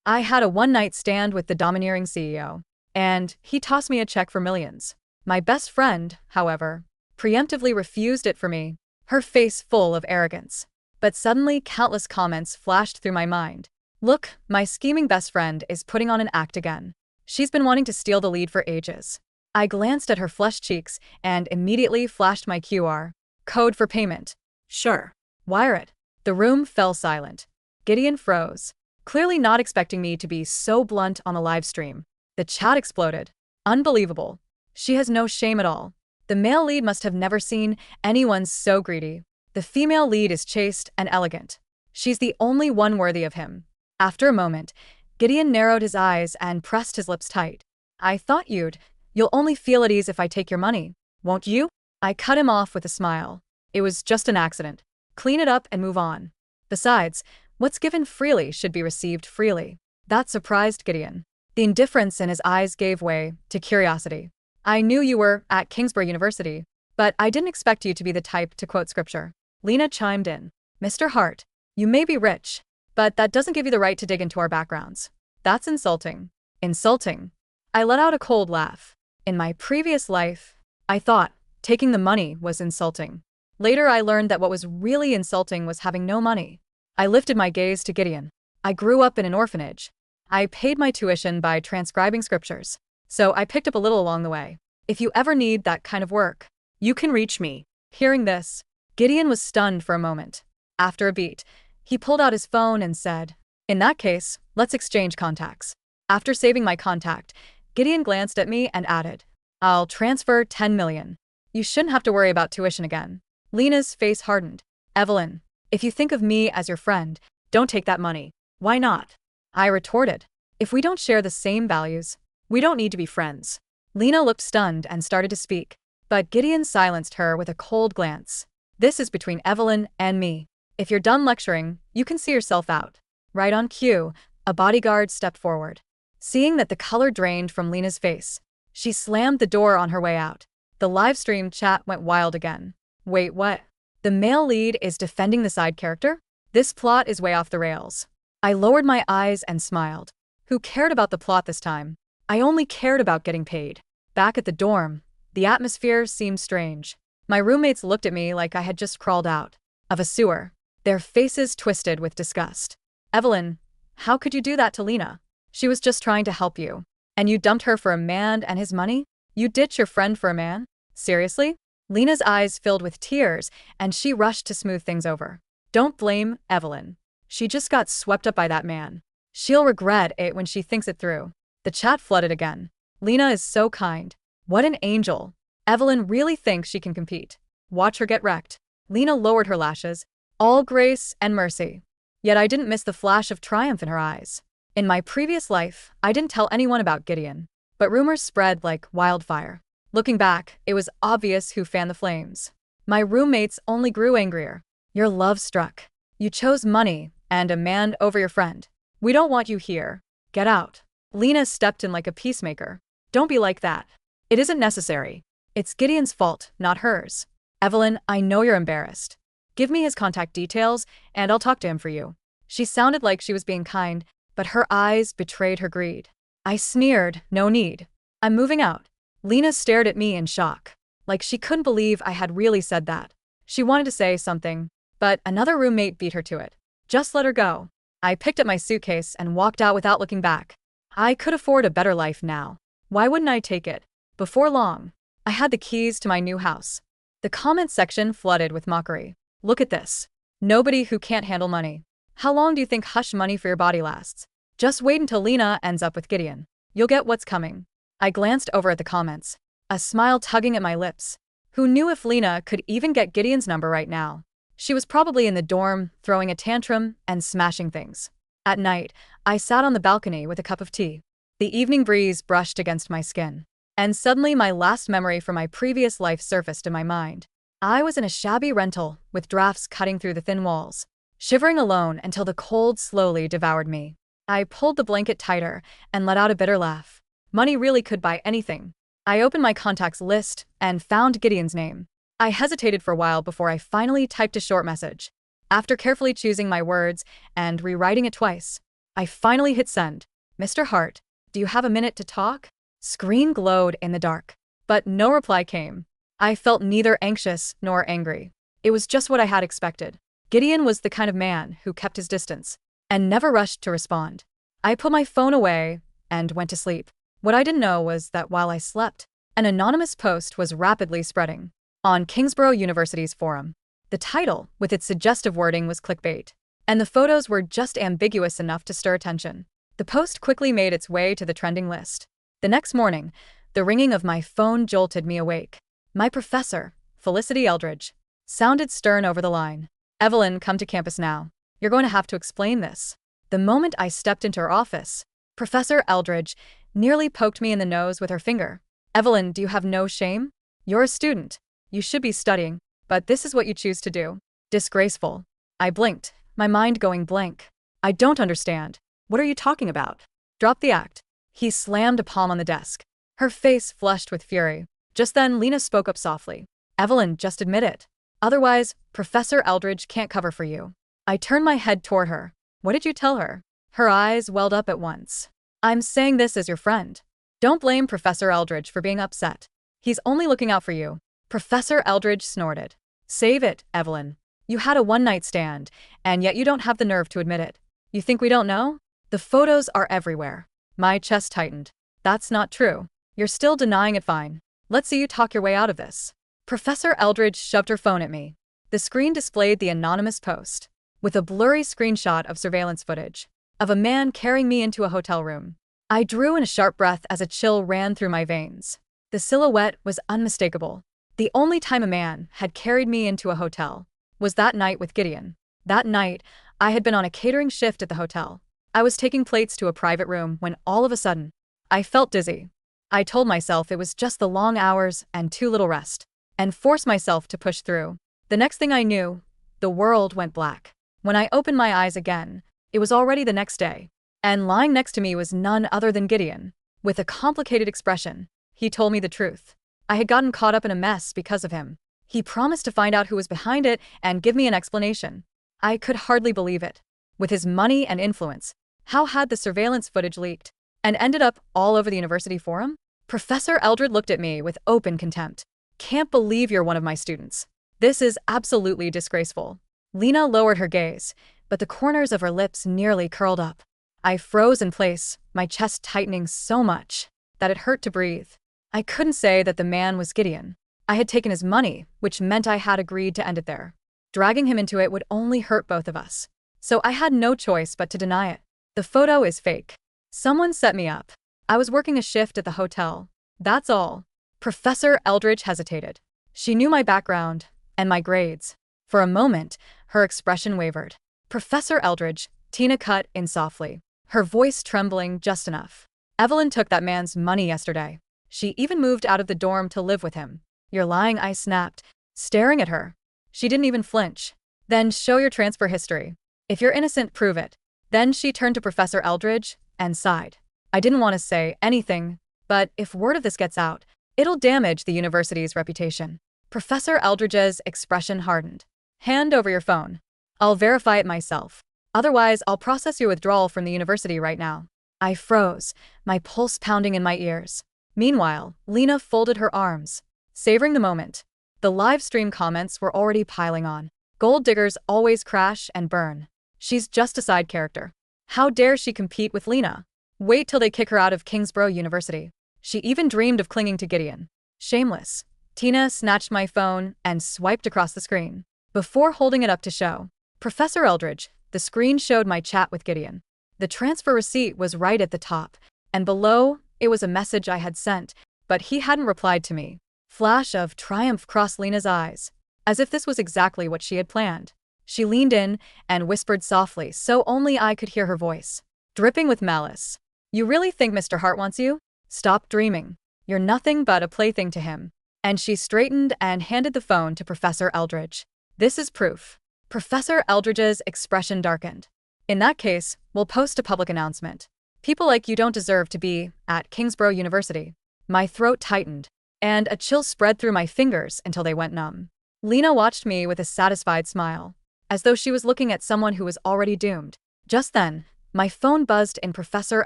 I had a one-night stand with the domineering CEO, and he tossed me a check for millions. My best friend, however, preemptively refused it for me, her face full of arrogance. But suddenly, countless comments flashed through my mind. Look, my scheming best friend is putting on an act again. She's been wanting to steal the lead for ages. I glanced at her flushed cheeks and immediately flashed my QR code for payment. Sure. Wire it. The room fell silent. Gideon froze, clearly not expecting me to be so blunt on the live stream. The chat exploded. Unbelievable. She has no shame at all. The male lead must have never seen anyone so greedy. The female lead is chaste and elegant. She's the only one worthy of him. After a moment, Gideon narrowed his eyes and pressed his lips tight. I thought you'll only feel at ease if I take your money, won't you? I cut him off with a smile. It was just an accident. Clean it up and move on. Besides, what's given freely should be received freely. That surprised Gideon. The indifference in his eyes gave way to curiosity. I knew you were at Kingsbury University, but I didn't expect you to be the type to quote scripture. Lena chimed in. Mr. Hart, you may be rich, but that doesn't give you the right to dig into our backgrounds. That's insulting. Insulting. I let out a cold laugh. In my previous life, I thought taking the money was insulting. Later, I learned that what was really insulting was having no money. I lifted my gaze to Gideon. I grew up in an orphanage. I paid my tuition by transcribing scriptures, so I picked up a little along the way. If you ever need that kind of work, you can reach me. Hearing this, Gideon was stunned for a moment. After a beat, he pulled out his phone and said, in that case, let's exchange contacts. After saving my contact, Gideon glanced at me and added, I'll transfer 10 million. You shouldn't have to worry about tuition again. Lena's face hardened. Evelyn, if you think of me as your friend, don't take that money. Why not? I retorted. If we don't share the same values, we don't need to be friends. Lena looked stunned and started to speak, but Gideon silenced her with a cold glance. This is between Evelyn and me. If you're done lecturing, you can see yourself out. Right on cue, a bodyguard stepped forward. Seeing that the color drained from Lena's face, she slammed the door on her way out. The livestream chat went wild again. Wait, what? The male lead is defending the side character? This plot is way off the rails. I lowered my eyes and smiled. Who cared about the plot this time? I only cared about getting paid. Back at the dorm, the atmosphere seemed strange. My roommates looked at me like I had just crawled out of a sewer, their faces twisted with disgust. Evelyn, how could you do that to Lena? She was just trying to help you. And you dumped her for a man and his money? You ditch your friend for a man? Seriously? Lena's eyes filled with tears, and she rushed to smooth things over. Don't blame Evelyn. She just got swept up by that man. She'll regret it when she thinks it through. The chat flooded again. Lena is so kind. What an angel. Evelyn really thinks she can compete. Watch her get wrecked. Lena lowered her lashes, all grace and mercy. Yet I didn't miss the flash of triumph in her eyes. In my previous life, I didn't tell anyone about Gideon, but rumors spread like wildfire. Looking back, it was obvious who fanned the flames. My roommates only grew angrier. Your love struck. You chose money and a man over your friend. We don't want you here. Get out. Lena stepped in like a peacemaker. Don't be like that. It isn't necessary. It's Gideon's fault, not hers. Evelyn, I know you're embarrassed. Give me his contact details, and I'll talk to him for you. She sounded like she was being kind, but her eyes betrayed her greed. I sneered, no need. I'm moving out. Lena stared at me in shock, like she couldn't believe I had really said that. She wanted to say something, but another roommate beat her to it. Just let her go. I picked up my suitcase and walked out without looking back. I could afford a better life now. Why wouldn't I take it? Before long, I had the keys to my new house. The comment section flooded with mockery. Look at this. Nobody who can't handle money. How long do you think hush money for your body lasts? Just wait until Lena ends up with Gideon. You'll get what's coming. I glanced over at the comments, a smile tugging at my lips. Who knew if Lena could even get Gideon's number right now? She was probably in the dorm, throwing a tantrum and smashing things. At night, I sat on the balcony with a cup of tea. The evening breeze brushed against my skin. And suddenly my last memory from my previous life surfaced in my mind. I was in a shabby rental, with drafts cutting through the thin walls, shivering alone until the cold slowly devoured me. I pulled the blanket tighter and let out a bitter laugh. Money really could buy anything. I opened my contacts list and found Gideon's name. I hesitated for a while before I finally typed a short message. After carefully choosing my words and rewriting it twice, I finally hit send. Mr. Hart, do you have a minute to talk? Screen glowed in the dark, but no reply came. I felt neither anxious nor angry. It was just what I had expected. Gideon was the kind of man who kept his distance and never rushed to respond. I put my phone away and went to sleep. What I didn't know was that while I slept, an anonymous post was rapidly spreading on Kingsborough University's forum. The title, with its suggestive wording, was clickbait, and the photos were just ambiguous enough to stir attention. The post quickly made its way to the trending list. The next morning, the ringing of my phone jolted me awake. My professor, Felicity Eldridge, sounded stern over the line. Evelyn, come to campus now. You're going to have to explain this. The moment I stepped into her office, Professor Eldridge nearly poked me in the nose with her finger. Evelyn, do you have no shame? You're a student. You should be studying, but this is what you choose to do. Disgraceful. I blinked, my mind going blank. I don't understand. What are you talking about? Drop the act. He slammed a palm on the desk. Her face flushed with fury. Just then, Lena spoke up softly. Evelyn, just admit it. Otherwise, Professor Eldridge can't cover for you. I turned my head toward her. What did you tell her? Her eyes welled up at once. I'm saying this as your friend. Don't blame Professor Eldridge for being upset. He's only looking out for you. Professor Eldridge snorted. Save it, Evelyn. You had a one-night stand, and yet you don't have the nerve to admit it. You think we don't know? The photos are everywhere. My chest tightened. That's not true. You're still denying it. Fine. Let's see you talk your way out of this. Professor Eldridge shoved her phone at me. The screen displayed the anonymous post, with a blurry screenshot of surveillance footage of a man carrying me into a hotel room. I drew in a sharp breath as a chill ran through my veins. The silhouette was unmistakable. The only time a man had carried me into a hotel was that night with Gideon. That night, I had been on a catering shift at the hotel. I was taking plates to a private room when all of a sudden, I felt dizzy. I told myself it was just the long hours and too little rest, and forced myself to push through. The next thing I knew, the world went black. When I opened my eyes again, it was already the next day, and lying next to me was none other than Gideon. With a complicated expression, he told me the truth. I had gotten caught up in a mess because of him. He promised to find out who was behind it and give me an explanation. I could hardly believe it. With his money and influence, how had the surveillance footage leaked and ended up all over the university forum? Professor Eldred looked at me with open contempt. Can't believe you're one of my students. This is absolutely disgraceful. Lena lowered her gaze, but the corners of her lips nearly curled up. I froze in place, my chest tightening so much that it hurt to breathe. I couldn't say that the man was Gideon. I had taken his money, which meant I had agreed to end it there. Dragging him into it would only hurt both of us. So I had no choice but to deny it. The photo is fake. Someone set me up. I was working a shift at the hotel. That's all. Professor Eldridge hesitated. She knew my background and my grades. For a moment, her expression wavered. Professor Eldridge, Tina cut in softly, her voice trembling just enough. Evelyn took that man's money yesterday. She even moved out of the dorm to live with him. You're lying, I snapped, staring at her. She didn't even flinch. Then show your transfer history. If you're innocent, prove it. Then she turned to Professor Eldridge and sighed. I didn't want to say anything, but if word of this gets out, it'll damage the university's reputation. Professor Eldridge's expression hardened. Hand over your phone. I'll verify it myself. Otherwise, I'll process your withdrawal from the university right now. I froze, my pulse pounding in my ears. Meanwhile, Lena folded her arms, savoring the moment. The live stream comments were already piling on. Gold diggers always crash and burn. She's just a side character. How dare she compete with Lena? Wait till they kick her out of Kingsborough University. She even dreamed of clinging to Gideon. Shameless. Tina snatched my phone and swiped across the screen. Before holding it up to show Professor Eldridge, the screen showed my chat with Gideon. The transfer receipt was right at the top, and below, it was a message I had sent, but he hadn't replied to me. Flash of triumph crossed Lena's eyes, as if this was exactly what she had planned. She leaned in and whispered softly so only I could hear her voice, dripping with malice. You really think Mr. Hart wants you? Stop dreaming. You're nothing but a plaything to him. And she straightened and handed the phone to Professor Eldridge. This is proof. Professor Eldridge's expression darkened. In that case, we'll post a public announcement. People like you don't deserve to be at Kingsborough University. My throat tightened, and a chill spread through my fingers until they went numb. Lena watched me with a satisfied smile, as though she was looking at someone who was already doomed. Just then, My phone buzzed in Professor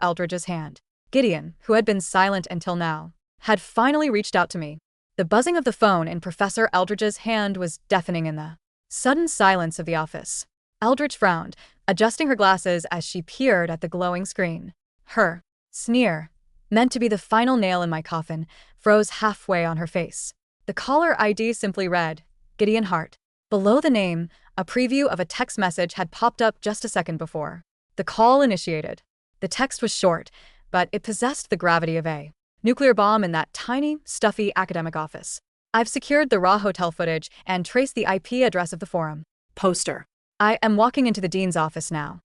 Eldridge's hand. Gideon, who had been silent until now, had finally reached out to me. The buzzing of the phone in Professor Eldridge's hand was deafening in the sudden silence of the office. Eldridge frowned, adjusting her glasses as she peered at the glowing screen. Her sneer, meant to be the final nail in my coffin, froze halfway on her face. The caller ID simply read, Gideon Hart. Below the name, a preview of a text message had popped up just a second before. The call initiated. The text was short, but it possessed the gravity of a nuclear bomb in that tiny, stuffy academic office. I've secured the raw hotel footage and traced the IP address of the forum. Poster. I am walking into the dean's office now.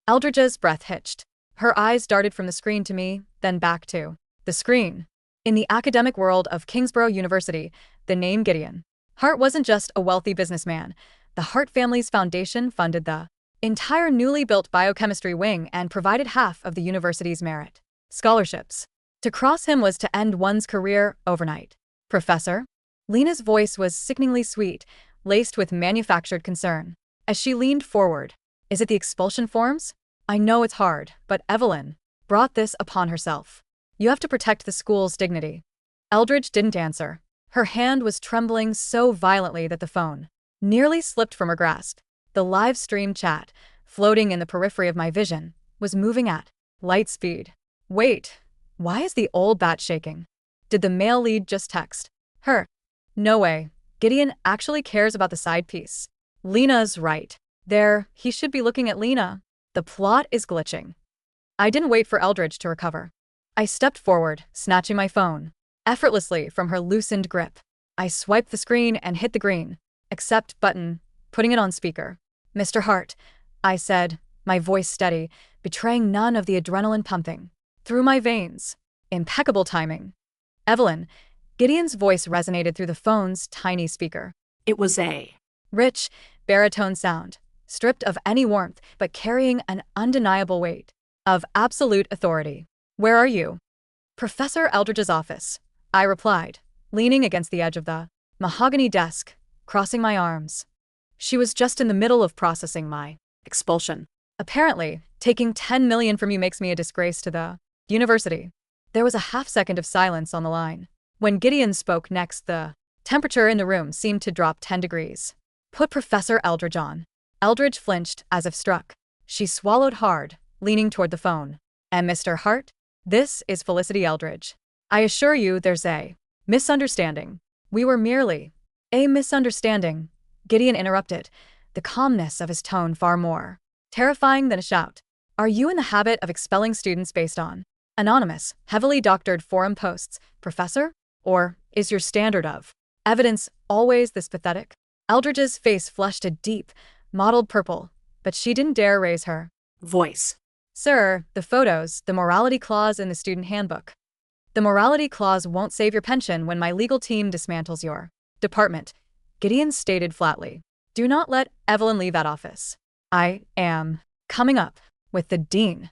Eldridge's breath hitched. Her eyes darted from the screen to me, then back to the screen. In the academic world of Kingsborough University, the name Gideon Hart wasn't just a wealthy businessman. The Hart family's foundation funded the entire newly built biochemistry wing and provided half of the university's merit scholarships. To cross him was to end one's career overnight. Professor? Lena's voice was sickeningly sweet, laced with manufactured concern. As she leaned forward, is it the expulsion forms? I know it's hard, but Evelyn brought this upon herself. You have to protect the school's dignity. Eldridge didn't answer. Her hand was trembling so violently that the phone nearly slipped from her grasp. The live stream chat, floating in the periphery of my vision, was moving at light speed. Wait, why is the old bat shaking? Did the male lead just text her? No way. Gideon actually cares about the side piece. Lena's right. There, he should be looking at Lena. The plot is glitching. I didn't wait for Eldridge to recover. I stepped forward, snatching my phone effortlessly from her loosened grip. I swiped the screen and hit the green accept button, putting it on speaker. Mr. Hart, I said, my voice steady, betraying none of the adrenaline pumping through my veins. Impeccable timing. Evelyn, Gideon's voice resonated through the phone's tiny speaker. It was a rich, baritone sound, stripped of any warmth but carrying an undeniable weight of absolute authority. Where are you? Professor Eldridge's office, I replied, leaning against the edge of the mahogany desk, crossing my arms. She was just in the middle of processing my expulsion. Apparently, taking 10 million from you makes me a disgrace to the university. There was a half-second of silence on the line. When Gideon spoke next, the temperature in the room seemed to drop 10 degrees. Put Professor Eldridge on. Eldridge flinched as if struck. She swallowed hard, leaning toward the phone. And Mr. Hart? This is Felicity Eldridge. I assure you there's a misunderstanding. We were merely a misunderstanding. Gideon interrupted, the calmness of his tone far more terrifying than a shout. Are you in the habit of expelling students based on anonymous, heavily doctored forum posts, Professor? Or is your standard of evidence always this pathetic? Eldridge's face flushed a deep, mottled purple, but she didn't dare raise her voice. Sir, the photos, the morality clause in the student handbook. The morality clause won't save your pension when my legal team dismantles your department, Gideon stated flatly. Do not let Evelyn leave that office. I am coming up with the dean.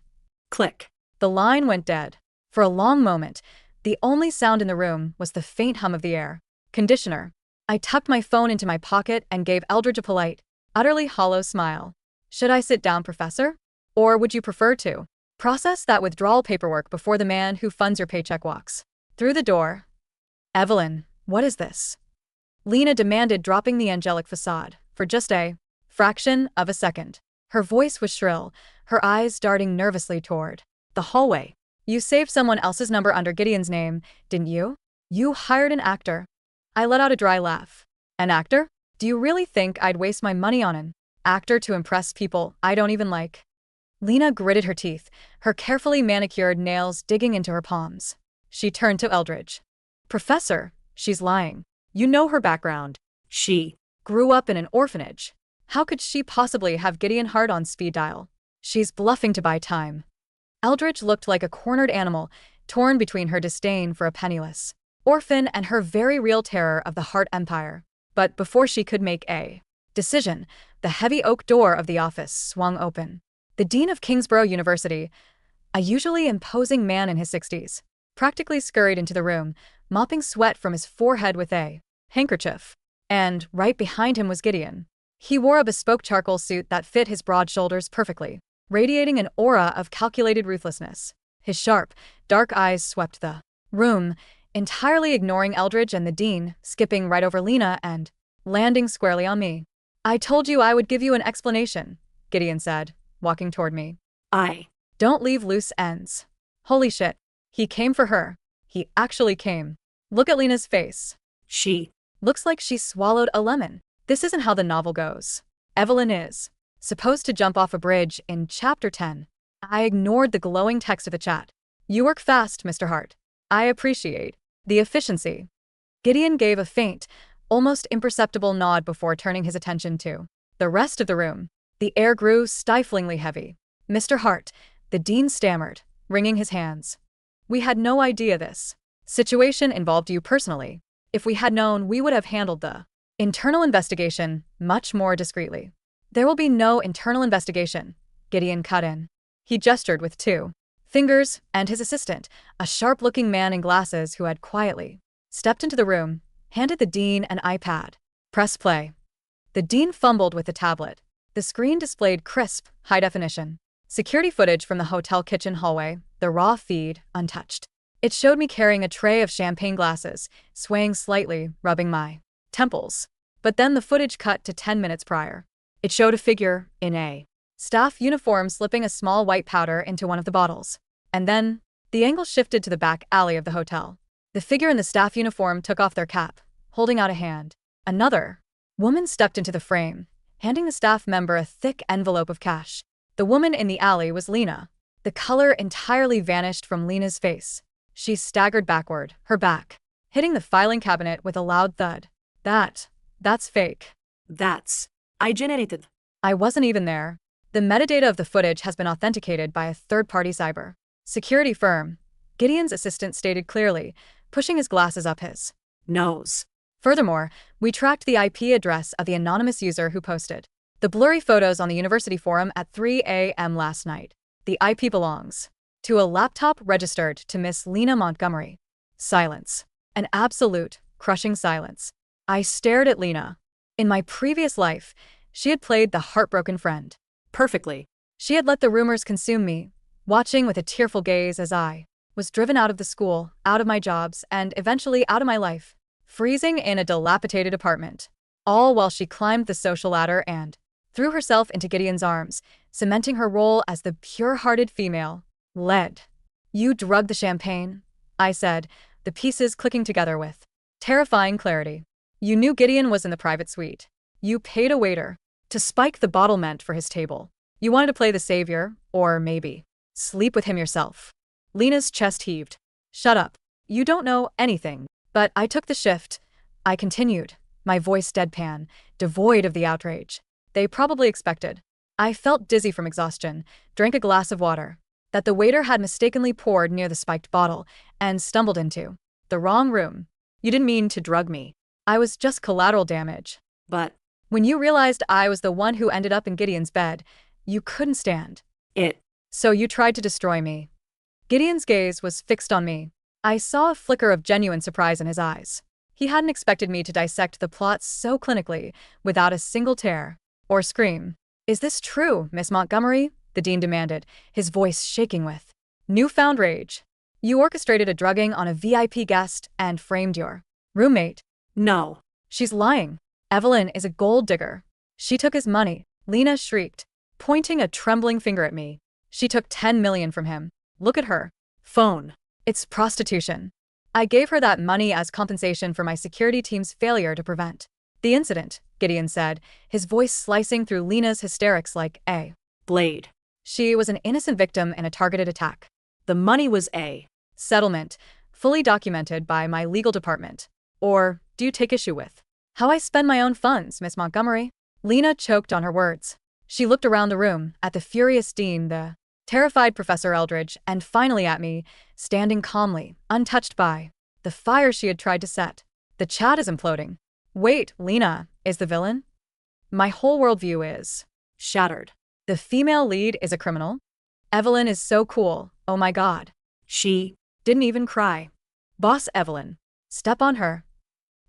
Click. The line went dead. For a long moment, the only sound in the room was the faint hum of the air conditioner. I tucked my phone into my pocket and gave Eldridge a polite, utterly hollow smile. Should I sit down, Professor? Or would you prefer to process that withdrawal paperwork before the man who funds your paycheck walks through the door? Evelyn, what is this? Lena demanded, dropping the angelic facade for just a fraction of a second. Her voice was shrill, her eyes darting nervously toward the hallway. You saved someone else's number under Gideon's name, didn't you? You hired an actor. I let out a dry laugh. An actor? Do you really think I'd waste my money on an actor to impress people I don't even like? Lena gritted her teeth, her carefully manicured nails digging into her palms. She turned to Eldridge. Professor, she's lying. You know her background. She grew up in an orphanage. How could she possibly have Gideon Hart on speed dial? She's bluffing to buy time. Eldridge looked like a cornered animal, torn between her disdain for a penniless orphan and her very real terror of the Hart Empire. But before she could make a decision, the heavy oak door of the office swung open. The dean of Kingsborough University, a usually imposing man in his 60s, practically scurried into the room, mopping sweat from his forehead with a handkerchief. And right behind him was Gideon. He wore a bespoke charcoal suit that fit his broad shoulders perfectly. radiating an aura of calculated ruthlessness. His sharp, dark eyes swept the room, entirely ignoring Eldridge and the dean, skipping right over Lena and landing squarely on me. "I told you I would give you an explanation," Gideon said, walking toward me. I "Don't leave loose ends." Holy shit. He came for her. He actually came. Look at Lena's face. She Looks like she swallowed a lemon. This isn't how the novel goes. Evelyn is supposed to jump off a bridge in Chapter 10. I ignored the glowing text of the chat. "You work fast, Mr. Hart. I appreciate the efficiency." Gideon gave a faint, almost imperceptible nod before turning his attention to the rest of the room. The air grew stiflingly heavy. "Mr. Hart," the dean stammered, wringing his hands. "We had no idea this situation involved you personally. If we had known, we would have handled the internal investigation much more discreetly." "There will be no internal investigation," Gideon cut in. He gestured with two fingers, and his assistant, a sharp-looking man in glasses who had quietly stepped into the room, handed the dean an iPad. "Press play." The dean fumbled with the tablet. The screen displayed crisp, high-definition security footage from the hotel kitchen hallway, the raw feed untouched. It showed me carrying a tray of champagne glasses, swaying slightly, rubbing my temples. But then the footage cut to 10 minutes prior. It showed a figure in a staff uniform slipping a small white powder into one of the bottles. And then, the angle shifted to the back alley of the hotel. The figure in the staff uniform took off their cap, holding out a hand. Another woman stepped into the frame, handing the staff member a thick envelope of cash. The woman in the alley was Lena. The color entirely vanished from Lena's face. She staggered backward, her back hitting the filing cabinet with a loud thud. That's fake." I generated. "I wasn't even there. The metadata of the footage has been authenticated by a third-party cyber security firm," Gideon's assistant stated clearly, pushing his glasses up his Nose. "Furthermore, we tracked the IP address of the anonymous user who posted the blurry photos on the university forum at 3 a.m. last night. The IP belongs to a laptop registered to Miss Lena Montgomery." Silence. An absolute, crushing silence. I stared at Lena. In my previous life, she had played the heartbroken friend Perfectly. She had let the rumors consume me, watching with a tearful gaze as I was driven out of the school, out of my jobs, and eventually out of my life, freezing in a dilapidated apartment. All while she climbed the social ladder and threw herself into Gideon's arms, cementing her role as the pure-hearted female. "Led. You drugged the champagne," I said, the pieces clicking together with terrifying clarity. "You knew Gideon was in the private suite. You paid a waiter to spike the bottle meant for his table. You wanted to play the savior, or maybe sleep with him yourself." Lena's chest heaved. "Shut up. You don't know anything." "But I took the shift," I continued, my voice deadpan, devoid of the outrage they probably expected. I felt dizzy from exhaustion, drank a glass of water that the waiter had mistakenly poured near the spiked bottle, and stumbled into the wrong room. "You didn't mean to drug me. I was just collateral damage." But "When you realized I was the one who ended up in Gideon's bed, you couldn't stand it. So you tried to destroy me." Gideon's gaze was fixed on me. I saw a flicker of genuine surprise in his eyes. He hadn't expected me to dissect the plot so clinically, without a single tear or scream. "Is this true, Miss Montgomery?" the dean demanded, his voice shaking with newfound rage. "You orchestrated a drugging on a VIP guest and framed your roommate." No. "She's lying. Evelyn is a gold digger. She took his money," Lena shrieked, pointing a trembling finger at me. "She took 10 million from him. Look at her phone. It's prostitution. I gave her that money as compensation for my security team's failure to prevent the incident," Gideon said, his voice slicing through Lena's hysterics like a Blade. "She was an innocent victim in a targeted attack. The money was a settlement, fully documented by my legal department. Or do you take issue with how I spend my own funds, Miss Montgomery?" Lena choked on her words. She looked around the room, at the furious dean, the terrified Professor Eldridge, and finally at me, standing calmly, untouched by the fire she had tried to set. "The chat is imploding." "Wait, Lena is the villain? My whole worldview is shattered. The female lead is a criminal? Evelyn is so cool, oh my god. She didn't even cry. Boss Evelyn. Step on her."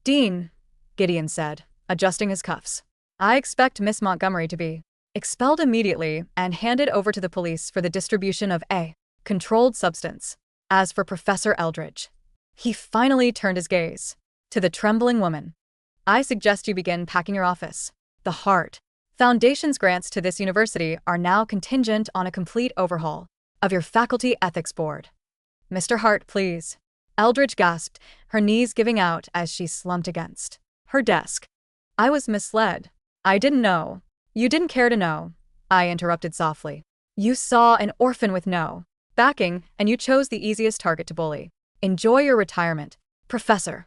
"Dean," Gideon said, adjusting his cuffs. "I expect Miss Montgomery to be expelled immediately and handed over to the police for the distribution of a controlled substance. As for Professor Eldridge, he finally turned his gaze to the trembling woman. I suggest you begin packing your office. The Hart Foundation's grants to this university are now contingent on a complete overhaul of your faculty ethics board. Mr. Hart, please. Eldridge gasped, her knees giving out as she slumped against her desk. I was misled. I didn't know. You didn't care to know, I interrupted softly. You saw an orphan with no backing, and you chose the easiest target to bully. Enjoy your retirement, Professor.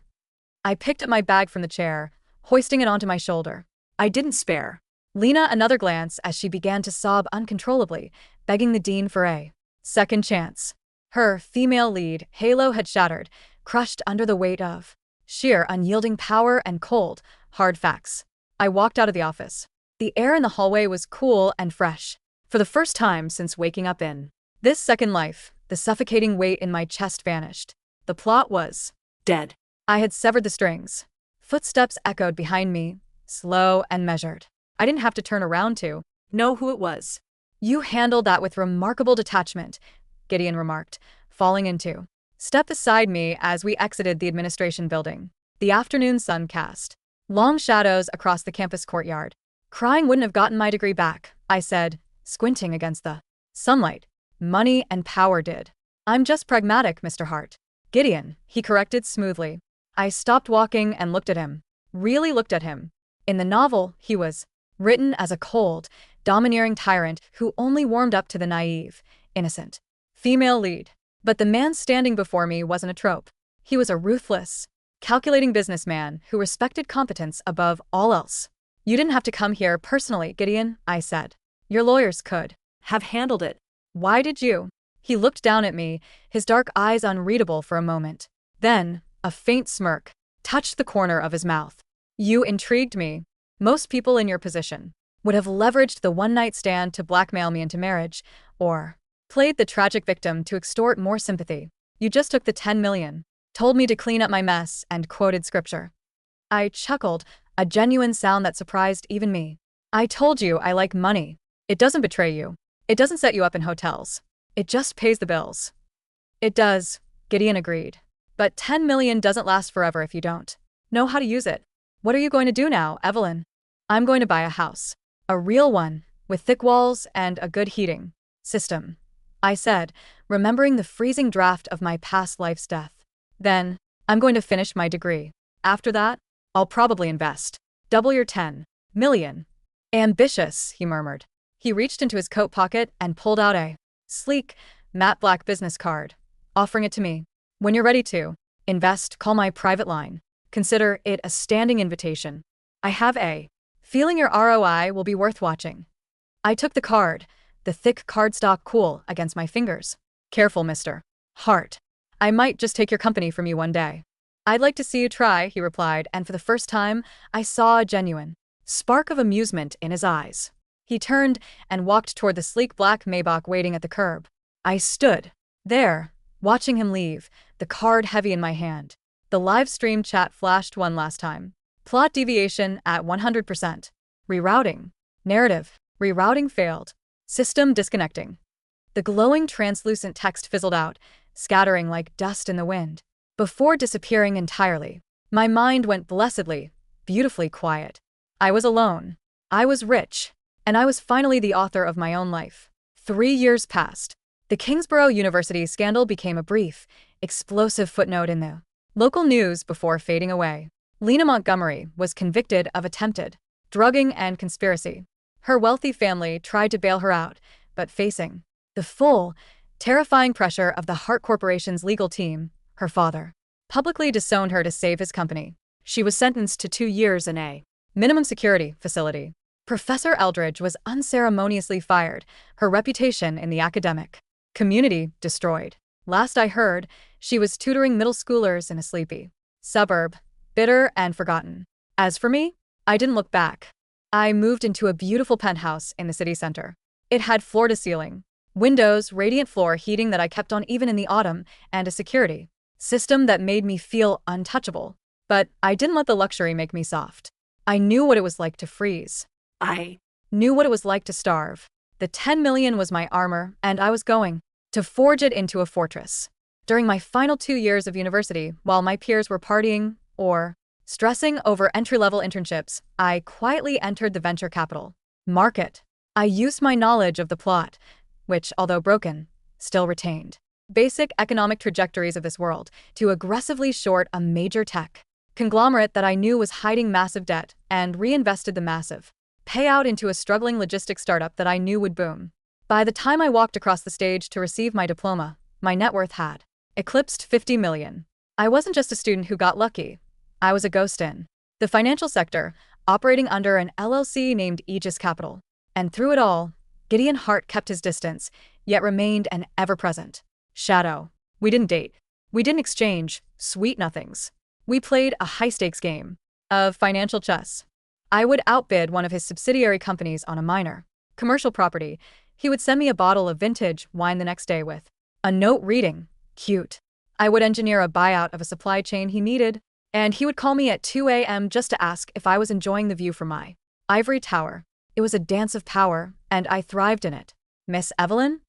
I picked up my bag from the chair, hoisting it onto my shoulder. I didn't spare Lena another glance as she began to sob uncontrollably, begging the dean for a second chance. Her female lead halo had shattered, crushed under the weight of sheer unyielding power and cold, hard facts. I walked out of the office. The air in the hallway was cool and fresh. For the first time since waking up in this second life, the suffocating weight in my chest vanished. The plot was Dead. I had severed the strings. Footsteps echoed behind me, slow and measured. I didn't have to turn around to Know who it was. You handled that with remarkable detachment, Gideon remarked, falling into step beside me as we exited the administration building. The afternoon sun cast long shadows across the campus courtyard. Crying wouldn't have gotten my degree back, I said, squinting against the sunlight. Money and power did. I'm just pragmatic, Mr. Hart. Gideon, he corrected smoothly. I stopped walking and looked at him. Really looked at him. In the novel, he was written as a cold, domineering tyrant who only warmed up to the naive, innocent female lead. But the man standing before me wasn't a trope. He was a ruthless, calculating businessman who respected competence above all else. You didn't have to come here personally, Gideon, I said. Your lawyers could Have handled it. Why did you? He looked down at me, his dark eyes unreadable for a moment. Then, a faint smirk touched the corner of his mouth. You intrigued me. Most people in your position would have leveraged the one-night stand to blackmail me into marriage, or played the tragic victim to extort more sympathy. You just took the 10 million, told me to clean up my mess, and quoted scripture. I chuckled, a genuine sound that surprised even me. I told you I like money. It doesn't betray you. It doesn't set you up in hotels. It just pays the bills. It does, Gideon agreed. But 10 million doesn't last forever if you don't know how to use it. What are you going to do now, Evelyn? I'm going to buy a house. A real one, with thick walls and a good heating system, I said, remembering the freezing draft of my past life's death. Then, I'm going to finish my degree. After that, I'll probably invest. Double your 10 million. Ambitious, he murmured. He reached into his coat pocket and pulled out a sleek, matte black business card, offering it to me. When you're ready to invest, call my private line. Consider it a standing invitation. I have a feeling your ROI will be worth watching. I took the card, the thick cardstock cool against my fingers. Careful, Mr. Hart. I might just take your company from you one day. I'd like to see you try, he replied, and for the first time, I saw a genuine spark of amusement in his eyes. He turned and walked toward the sleek black Maybach waiting at the curb. I stood there, watching him leave, the card heavy in my hand. The live stream chat flashed one last time. Plot deviation at 100%. Rerouting. Narrative. Rerouting failed. System disconnecting. The glowing translucent text fizzled out, scattering like dust in the wind. Before disappearing entirely, my mind went blessedly, beautifully quiet. I was alone. I was rich. And I was finally the author of my own life. 3 years passed. The Kingsborough University scandal became a brief, explosive footnote in the local news before fading away. Lena Montgomery was convicted of attempted drugging and conspiracy. Her wealthy family tried to bail her out, but facing the full, terrifying pressure of the Hart Corporation's legal team, her father publicly disowned her to save his company. She was sentenced to 2 years in a minimum security facility. Professor Eldridge was unceremoniously fired, her reputation in the academic community destroyed. Last I heard, she was tutoring middle schoolers in a sleepy suburb, bitter and forgotten. As for me, I didn't look back. I moved into a beautiful penthouse in the city center. It had floor-to-ceiling windows, radiant floor heating that I kept on even in the autumn, and a security system that made me feel untouchable. But I didn't let the luxury make me soft. I knew what it was like to freeze. I knew what it was like to starve. The 10 million was my armor, and I was going to forge it into a fortress. During my final 2 years of university, while my peers were partying or stressing over entry-level internships, I quietly entered the venture capital market. I used my knowledge of the plot, which, although broken, still retained basic economic trajectories of this world, to aggressively short a major tech conglomerate that I knew was hiding massive debt, and reinvested the massive payout into a struggling logistics startup that I knew would boom. By the time I walked across the stage to receive my diploma, my net worth had eclipsed 50 million. I wasn't just a student who got lucky. I was a ghost in the financial sector, operating under an LLC named Aegis Capital. And through it all, Gideon Hart kept his distance, yet remained an ever-present shadow. We didn't date. We didn't exchange sweet nothings. We played a high-stakes game of financial chess. I would outbid one of his subsidiary companies on a minor commercial property. He would send me a bottle of vintage wine the next day with a note reading, "Cute." I would engineer a buyout of a supply chain he needed, and he would call me at 2 a.m. just to ask if I was enjoying the view from my ivory tower. It was a dance of power, and I thrived in it. "Miss Evelyn?"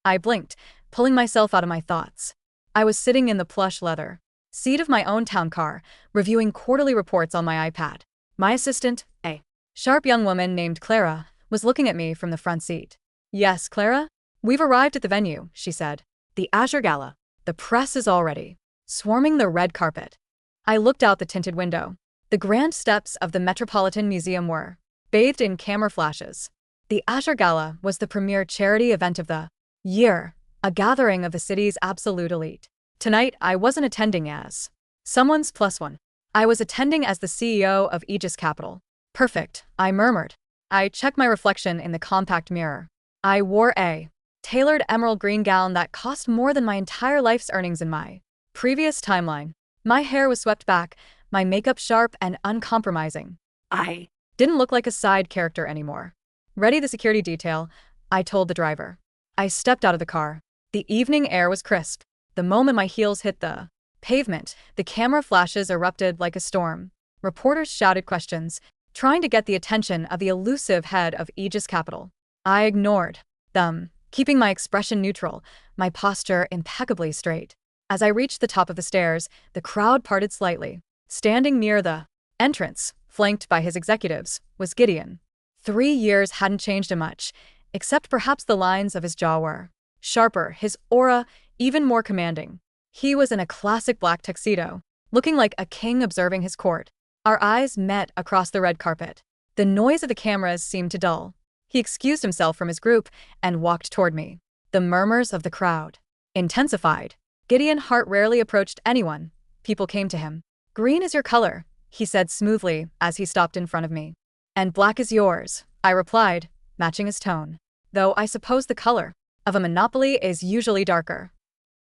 I blinked, pulling myself out of my thoughts. I was sitting in the plush leather seat of my own town car, reviewing quarterly reports on my iPad. My assistant, a sharp young woman named Clara, was looking at me from the front seat. "Yes, Clara? We've arrived at the venue," she said. "The Azure Gala. The press is already swarming the red carpet." I looked out the tinted window. The grand steps of the Metropolitan Museum were bathed in camera flashes. The Azure Gala was the premier charity event of the year, a gathering of the city's absolute elite. Tonight, I wasn't attending as someone's plus one. I was attending as the CEO of Aegis Capital. "Perfect," I murmured. I checked my reflection in the compact mirror. I wore a tailored emerald green gown that cost more than my entire life's earnings in my previous timeline. My hair was swept back, my makeup sharp and uncompromising. I didn't look like a side character anymore. "Ready the security detail," I told the driver. I stepped out of the car. The evening air was crisp. The moment my heels hit the pavement, the camera flashes erupted like a storm. Reporters shouted questions, trying to get the attention of the elusive head of Aegis Capital. I ignored them, keeping my expression neutral, my posture impeccably straight. As I reached the top of the stairs, the crowd parted slightly. Standing near the entrance, flanked by his executives, was Gideon. 3 years hadn't changed him much, except perhaps the lines of his jaw were sharper, his aura even more commanding. He was in a classic black tuxedo, looking like a king observing his court. Our eyes met across the red carpet. The noise of the cameras seemed to dull. He excused himself from his group and walked toward me. The murmurs of the crowd intensified. Gideon Hart rarely approached anyone. People came to him. "Green is your color," he said smoothly as he stopped in front of me. "And black is yours," I replied, matching his tone. "Though I suppose the color of a monopoly is usually darker."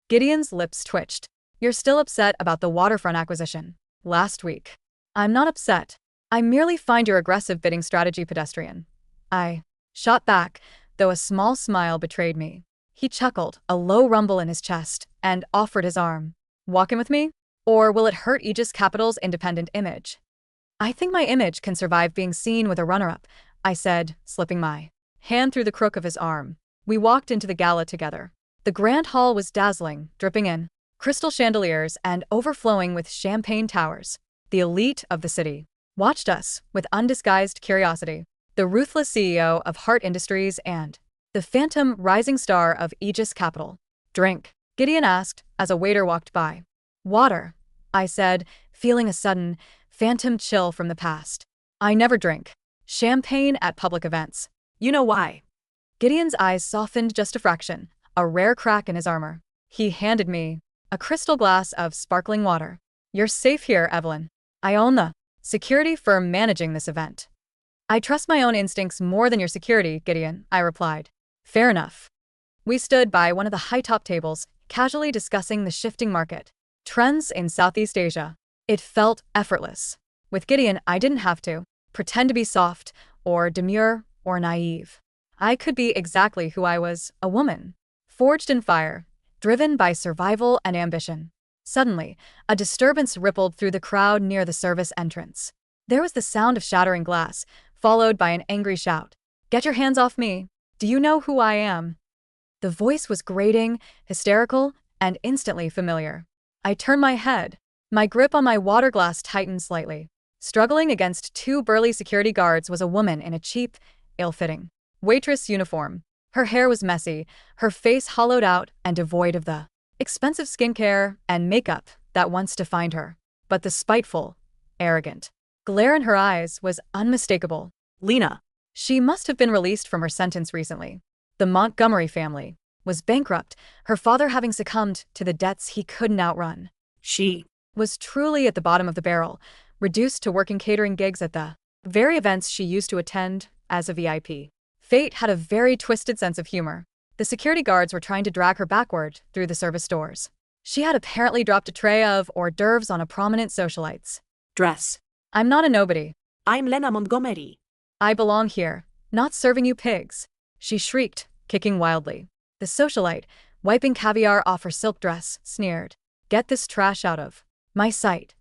Gideon's lips twitched. "You're still upset about the waterfront acquisition last week." "I'm not upset. I merely find your aggressive bidding strategy pedestrian." I shot back, though a small smile betrayed me. He chuckled, a low rumble in his chest, and offered his arm. "Walk in with me? Or will it hurt Aegis Capital's independent image?" "I think my image can survive being seen with a runner-up," I said, slipping my hand through the crook of his arm. We walked into the gala together. The grand hall was dazzling, dripping in crystal chandeliers and overflowing with champagne towers. The elite of the city watched us with undisguised curiosity. The ruthless CEO of Hart Industries and the phantom rising star of Aegis Capital. "Drink?" Gideon asked as a waiter walked by. "Water," I said, feeling a sudden, phantom chill from the past. "I never drink champagne at public events." "You know why?" Gideon's eyes softened just a fraction, a rare crack in his armor. He handed me a crystal glass of sparkling water. "You're safe here, Evelyn. I own the security firm managing this event." "I trust my own instincts more than your security, Gideon," I replied. "Fair enough." We stood by one of the high-top tables, casually discussing the shifting market trends in Southeast Asia. It felt effortless. With Gideon, I didn't have to pretend to be soft, or demure, or naive. I could be exactly who I was, a woman, forged in fire, driven by survival and ambition. Suddenly, a disturbance rippled through the crowd near the service entrance. There was the sound of shattering glass, followed by an angry shout. Get your hands off me. Do you know who I am? The voice was grating, hysterical, and instantly familiar. I turned my head. My grip on my water glass tightened slightly. Struggling against two burly security guards was a woman in a cheap, ill-fitting waitress uniform. Her hair was messy, her face hollowed out and devoid of the expensive skincare and makeup that once defined her. But the spiteful, arrogant glare in her eyes was unmistakable. Lena. She must have been released from her sentence recently. The Montgomery family was bankrupt, her father having succumbed to the debts he couldn't outrun. She Was truly at the bottom of the barrel, reduced to working catering gigs at the very events she used to attend as a VIP. Fate had a very twisted sense of humor. The security guards were trying to drag her backward through the service doors. She had apparently dropped a tray of hors d'oeuvres on a prominent socialite's dress. I'm not a nobody. I'm Lena Montgomery. I belong here, not serving you pigs. She shrieked, kicking wildly. The socialite, wiping caviar off her silk dress, sneered. Get this trash out of my sight.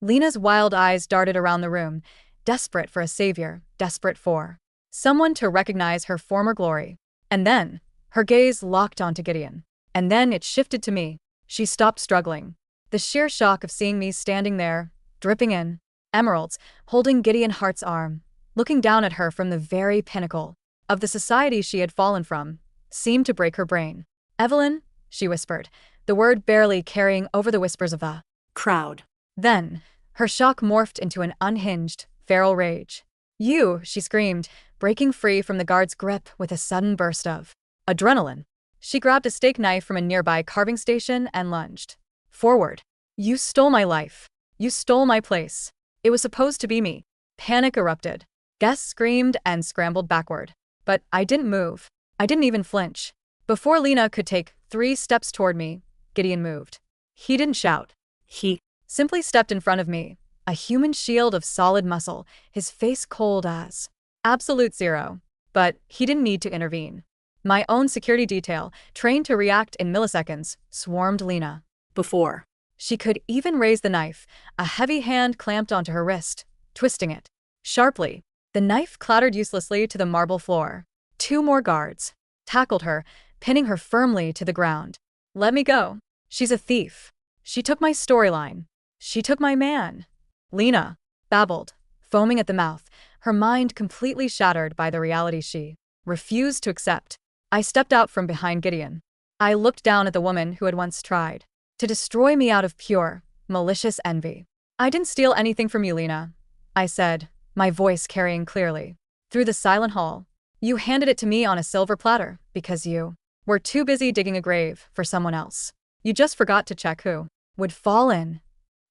Lena's wild eyes darted around the room, desperate for a savior, desperate for someone to recognize her former glory. And then, her gaze locked onto Gideon. And then it shifted to me. She stopped struggling. The sheer shock of seeing me standing there, dripping in emeralds, holding Gideon Hart's arm, looking down at her from the very pinnacle of the society she had fallen from, seemed to break her brain. Evelyn, she whispered, the word barely carrying over the whispers of the crowd. Then, her shock morphed into an unhinged, feral rage. You, she screamed, breaking free from the guard's grip with a sudden burst of adrenaline. She grabbed a steak knife from a nearby carving station and lunged forward. You stole my life. You stole my place. It was supposed to be me. Panic erupted. Guests screamed and scrambled backward. But I didn't move. I didn't even flinch. Before Lena could take 3 steps toward me, Gideon moved. He didn't shout. He Simply stepped in front of me, a human shield of solid muscle, his face cold as absolute zero. But he didn't need to intervene. My own security detail, trained to react in milliseconds, swarmed Lena. Before she could even raise the knife, a heavy hand clamped onto her wrist, twisting it sharply. The knife clattered uselessly to the marble floor. 2 more guards tackled her, pinning her firmly to the ground. Let me go. She's a thief. She took my storyline. She took my man. Lena babbled, foaming at the mouth, her mind completely shattered by the reality she refused to accept. I stepped out from behind Gideon. I looked down at the woman who had once tried to destroy me out of pure, malicious envy. I didn't steal anything from you, Lena, I said, my voice carrying clearly through the silent hall. You handed it to me on a silver platter because you were too busy digging a grave for someone else. You just forgot to check who would fall in.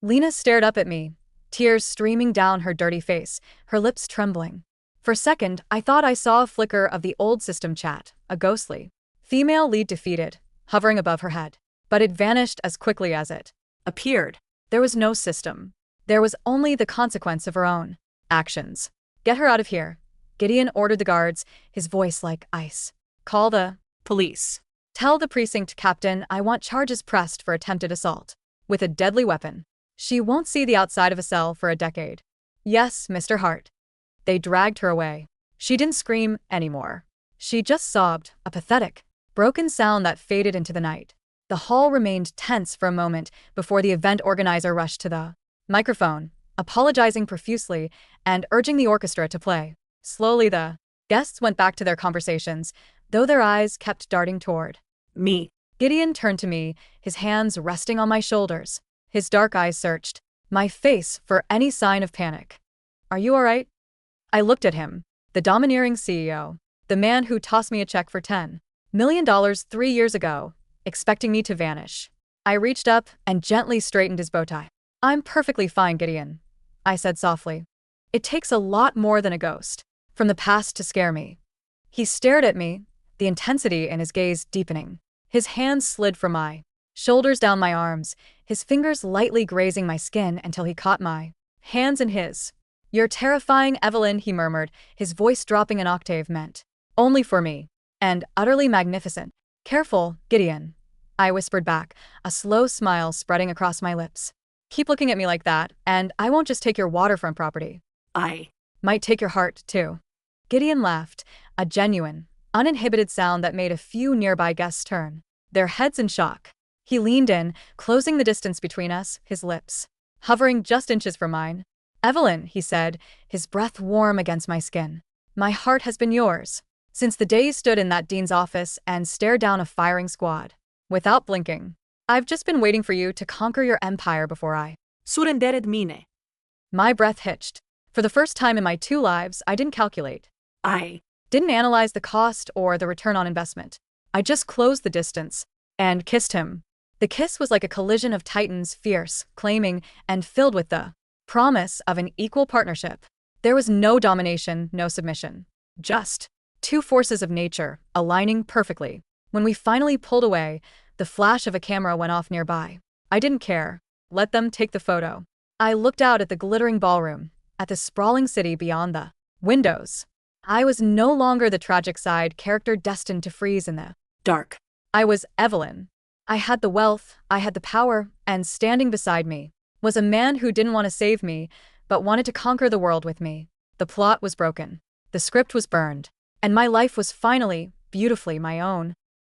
Lena stared up at me, tears streaming down her dirty face, her lips trembling. For a second, I thought I saw a flicker of the old system chat, a ghostly female lead defeated, hovering above her head. But it vanished as quickly as it appeared. There was no system. There was only the consequence of her own actions. Get her out of here, Gideon ordered the guards, his voice like ice. Call the police. Tell the precinct captain I want charges pressed for attempted assault with a deadly weapon. She won't see the outside of a cell for a decade. Yes, Mr. Hart. They dragged her away. She didn't scream anymore. She just sobbed, a pathetic, broken sound that faded into the night. The hall remained tense for a moment before the event organizer rushed to the microphone, apologizing profusely and urging the orchestra to play. Slowly the guests went back to their conversations, though their eyes kept darting toward me. Gideon turned to me, his hands resting on my shoulders. His dark eyes searched my face for any sign of panic. Are you all right? I looked at him, the domineering CEO, the man who tossed me a check for $10 million 3 years ago, expecting me to vanish. I reached up and gently straightened his bow tie. I'm perfectly fine, Gideon, I said softly. It takes a lot more than a ghost from the past to scare me. He stared at me, the intensity in his gaze deepening. His hands slid from my shoulders down my arms, his fingers lightly grazing my skin until he caught my hands in his. You're terrifying, Evelyn, he murmured, his voice dropping an octave meant only for me. And utterly magnificent. Careful, Gideon, I whispered back, a slow smile spreading across my lips. Keep looking at me like that, and I won't just take your waterfront property. I might take your heart, too. Gideon laughed, a genuine, uninhibited sound that made a few nearby guests turn their heads in shock. He leaned in, closing the distance between us, his lips hovering just inches from mine. "Evelyn," he said, his breath warm against my skin. "My heart has been yours since the day you stood in that dean's office and stared down a firing squad without blinking. I've just been waiting for you to conquer your empire before I." Surrendered mine. My breath hitched. For the first time in my 2 lives, I didn't calculate. I. Didn't analyze the cost or the return on investment. I just closed the distance and kissed him. The kiss was like a collision of titans, fierce, claiming, and filled with the promise of an equal partnership. There was no domination, no submission. Just two forces of nature, aligning perfectly. When we finally pulled away, the flash of a camera went off nearby. I didn't care. Let them take the photo. I looked out at the glittering ballroom, at the sprawling city beyond the windows. I was no longer the tragic side character destined to freeze in the Dark. I was Evelyn. I had the wealth, I had the power, and standing beside me was a man who didn't want to save me, but wanted to conquer the world with me. The plot was broken. The script was burned. And my life was finally, beautifully my own.